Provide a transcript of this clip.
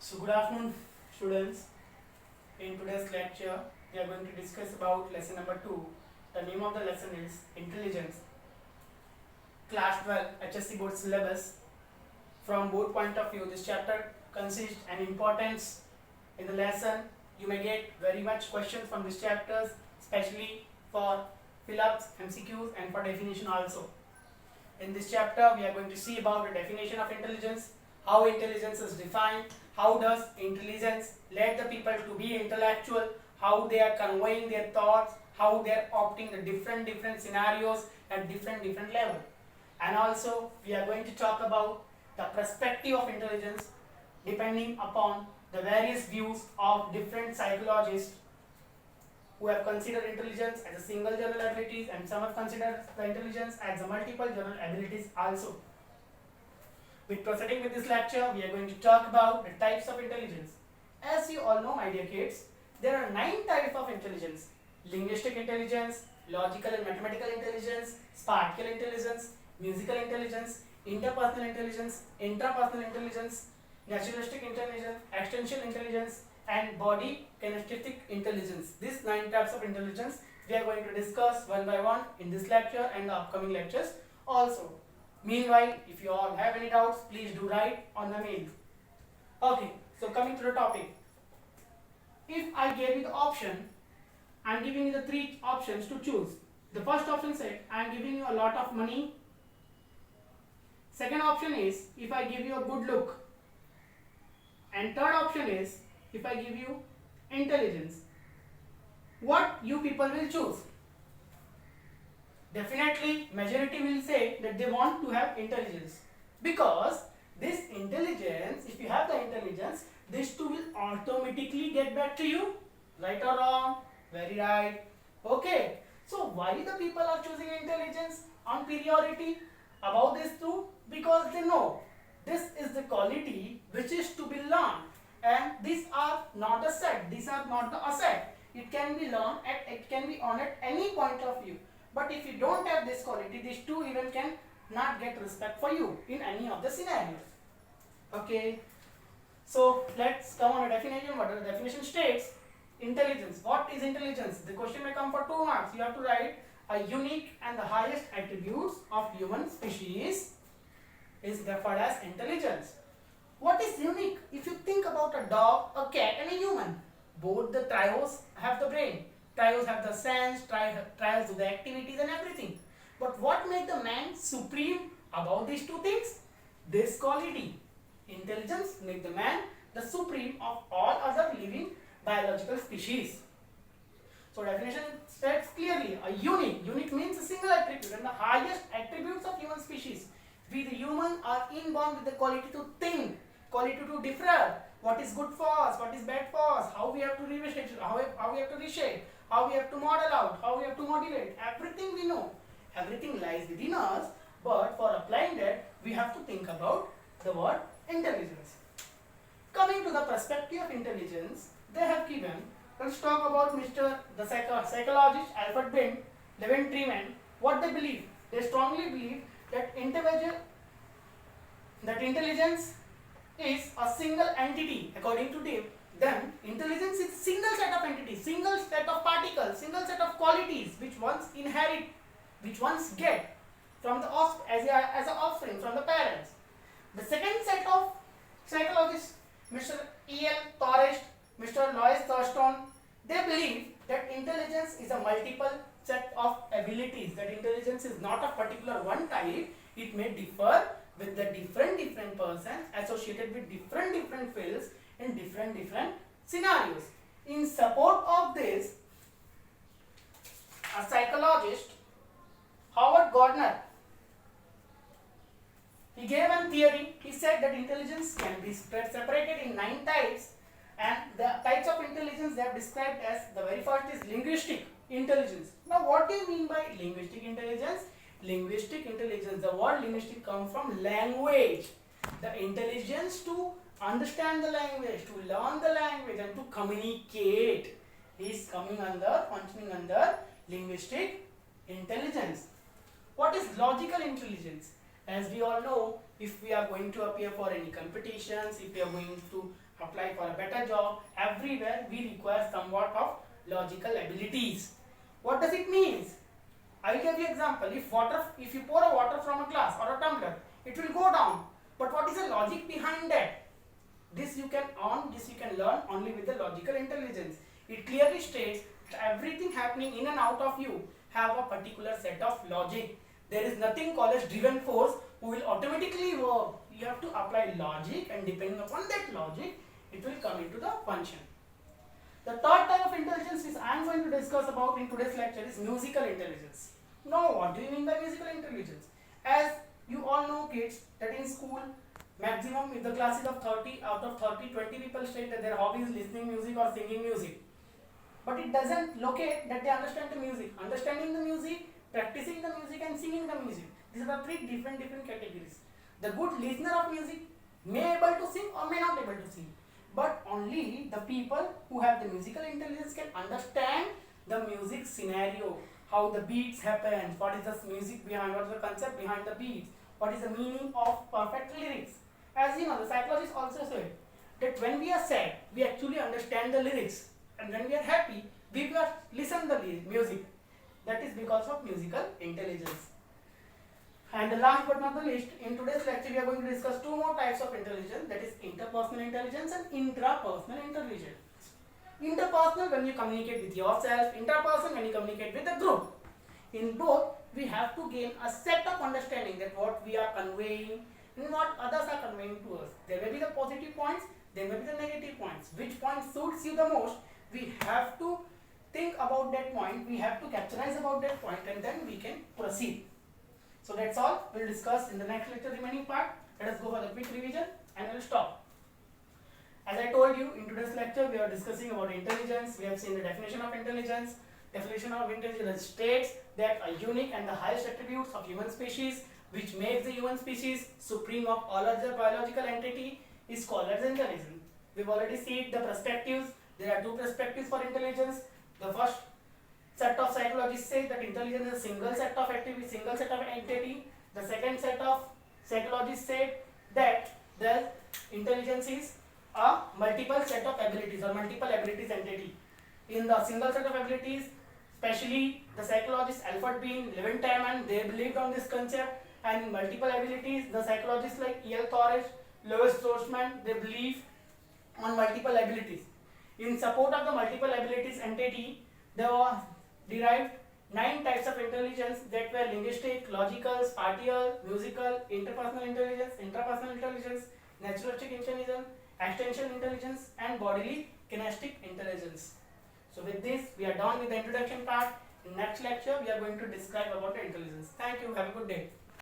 So good afternoon students. In today's lecture we are going to discuss about lesson number 2. The name of the lesson is Intelligence. Class 12 HSC board syllabus. From both point of view this chapter consists an importance in the lesson. You may get very much questions from this chapters, especially for fill-ups, MCQs and for definition also. In this chapter we are going to see about the definition of intelligence, how intelligence is defined, how does intelligence let the people to be intellectual, how they are conveying their thoughts, how they are opting the different scenarios at different level. And also we are going to talk about the perspective of intelligence depending upon the various views of different psychologists who have considered intelligence as a single general abilities, and some have considered the intelligence as a multiple general abilities also. With proceeding with this lecture, we are going to talk about the types of intelligence. As you all know, my dear kids, there are 9 types of intelligence: linguistic intelligence, logical and mathematical intelligence, spatial intelligence, musical intelligence, interpersonal intelligence, intrapersonal intelligence, naturalistic intelligence, extensional intelligence, and body kinesthetic intelligence. These 9 types of intelligence we are going to discuss one by one in this lecture and the upcoming lectures also. Meanwhile, if you all have any doubts, please do write on the mail. Okay, so coming to the topic. If I gave you the option, I am giving you the 3 options to choose. The first option said I am giving you a lot of money. Second option is if I give you a good look. And third option is if I give you intelligence. What you people will choose? Definitely majority will say that they want to have intelligence, because this intelligence, if you have the intelligence, this too will automatically get back to you. Right or wrong? Very right. Okay, so why the people are choosing intelligence on priority above this two? Because they know this is the quality which is to be learned, and these are not a set, these are not the asset. It can be learned and it can be on at any point of view. But if you don't have this quality, these two even can not get respect for you in any of the scenarios. Okay. So let's come on a definition. What the definition states? Intelligence. What is intelligence? The question may come for 2 marks. You have to write a unique and the highest attributes of human species is referred as intelligence. What is unique? If you think about a dog, a cat and a human, both the trios have the brain. Trios have the sense, trios do the activities and everything. But what makes the man supreme above these 2 things? This quality. Intelligence makes the man the supreme of all other living biological species. So definition states clearly a unique. Unique means a single attribute and the highest attributes of human species. We the human are inborn with the quality to think, quality to differ. What is good for us, what is bad for us, how we have to reshape, how we have to reshape, how we have to model out, how we have to modulate. Everything we know. Everything lies within us, but for applying that, we have to think about the word intelligence. Coming to the perspective of intelligence, they have given, let's talk about the psychologist Alfred Levin-Treman, what they believe. They strongly believe that intelligence is a single entity. According to them, intelligence is single set of entities, single set of particles, single set of qualities which ones inherit, which ones get from the as an offspring from the parents. The second set of psychologists, Mr. E.L. Torres, Mr. Lois Thurston, they believe that intelligence is a multiple set of abilities. That intelligence is not a particular one type. It may differ with the different persons associated with different fields in different scenarios. In support of this, a psychologist, Howard Gardner, he gave a theory. He said that intelligence can be separated in 9 types, and the types of intelligence they have described as, the very first is linguistic intelligence. Now what do you mean by linguistic intelligence? Linguistic intelligence, the word linguistic comes from language. The intelligence to understand the language, to learn the language and to communicate is functioning under linguistic intelligence. What is logical intelligence? As we all know, if we are going to appear for any competitions, if we are going to apply for a better job, everywhere we require somewhat of logical abilities. What does it mean? I will give you example. If you pour a water from a glass or a tumbler, it will go down. But what is the logic behind that? This you can learn only with the logical intelligence. It clearly states that everything happening in and out of you have a particular set of logic. There is nothing called as driven force who will automatically work. You have to apply logic, and depending upon that logic, it will come into the function. The third type of intelligence is I am going to discuss about in today's lecture is musical intelligence. Now, what do you mean by musical intelligence? As you all know, kids, that in school, maximum if the class is of 30, out of 30, 20 people state that their hobby is listening music or singing music. But it doesn't locate that they understand the music. Understanding the music, practicing the music, and singing the music. These are the three different categories. The good listener of music may able to sing or may not able to sing. But only the people who have the musical intelligence can understand the music scenario, how the beats happen, what is the music behind, what is the concept behind the beats, what is the meaning of perfect lyrics. As you know, the psychologists also said that when we are sad, we actually understand the lyrics, and when we are happy, we listen the music. That is because of musical intelligence. And the last but not the least, in today's lecture we are going to discuss two more types of intelligence, that is interpersonal intelligence and intrapersonal intelligence. Interpersonal when you communicate with yourself, interpersonal when you communicate with a group. In both, we have to gain a set of understanding that what we are conveying and what others are conveying to us. There may be the positive points, there may be the negative points. Which point suits you the most, we have to think about that point, we have to capitalize about that point, and then we can proceed. So that's all we'll discuss in the next lecture remaining part. Let us go for the quick revision and we'll stop. As I told you, in today's lecture we are discussing about intelligence. We have seen the definition of intelligence. Definition of intelligence states that a unique and the highest attributes of human species which makes the human species supreme of all other biological entity is called as intelligence. We've already seen the perspectives. There are two perspectives for intelligence. The first set of psychologists say that intelligence is a single set of activity, single set of entity. The second set of psychologists say that the intelligence is a multiple set of abilities or multiple abilities entity. In the single set of abilities, especially the psychologists Alfred Bean, Levin-Tiemann, they believed on this concept. And in multiple abilities, the psychologists like E.L. Thorich, Lewis Grossman, they believe on multiple abilities. In support of the multiple abilities entity, there were derived 9 types of intelligence that were linguistic, logical, spatial, musical, interpersonal intelligence, intrapersonal intelligence, naturalistic intelligence, extension intelligence, and bodily kinesthetic intelligence. So with this, we are done with the introduction part. In next lecture, we are going to describe about the intelligence. Thank you. Have a good day.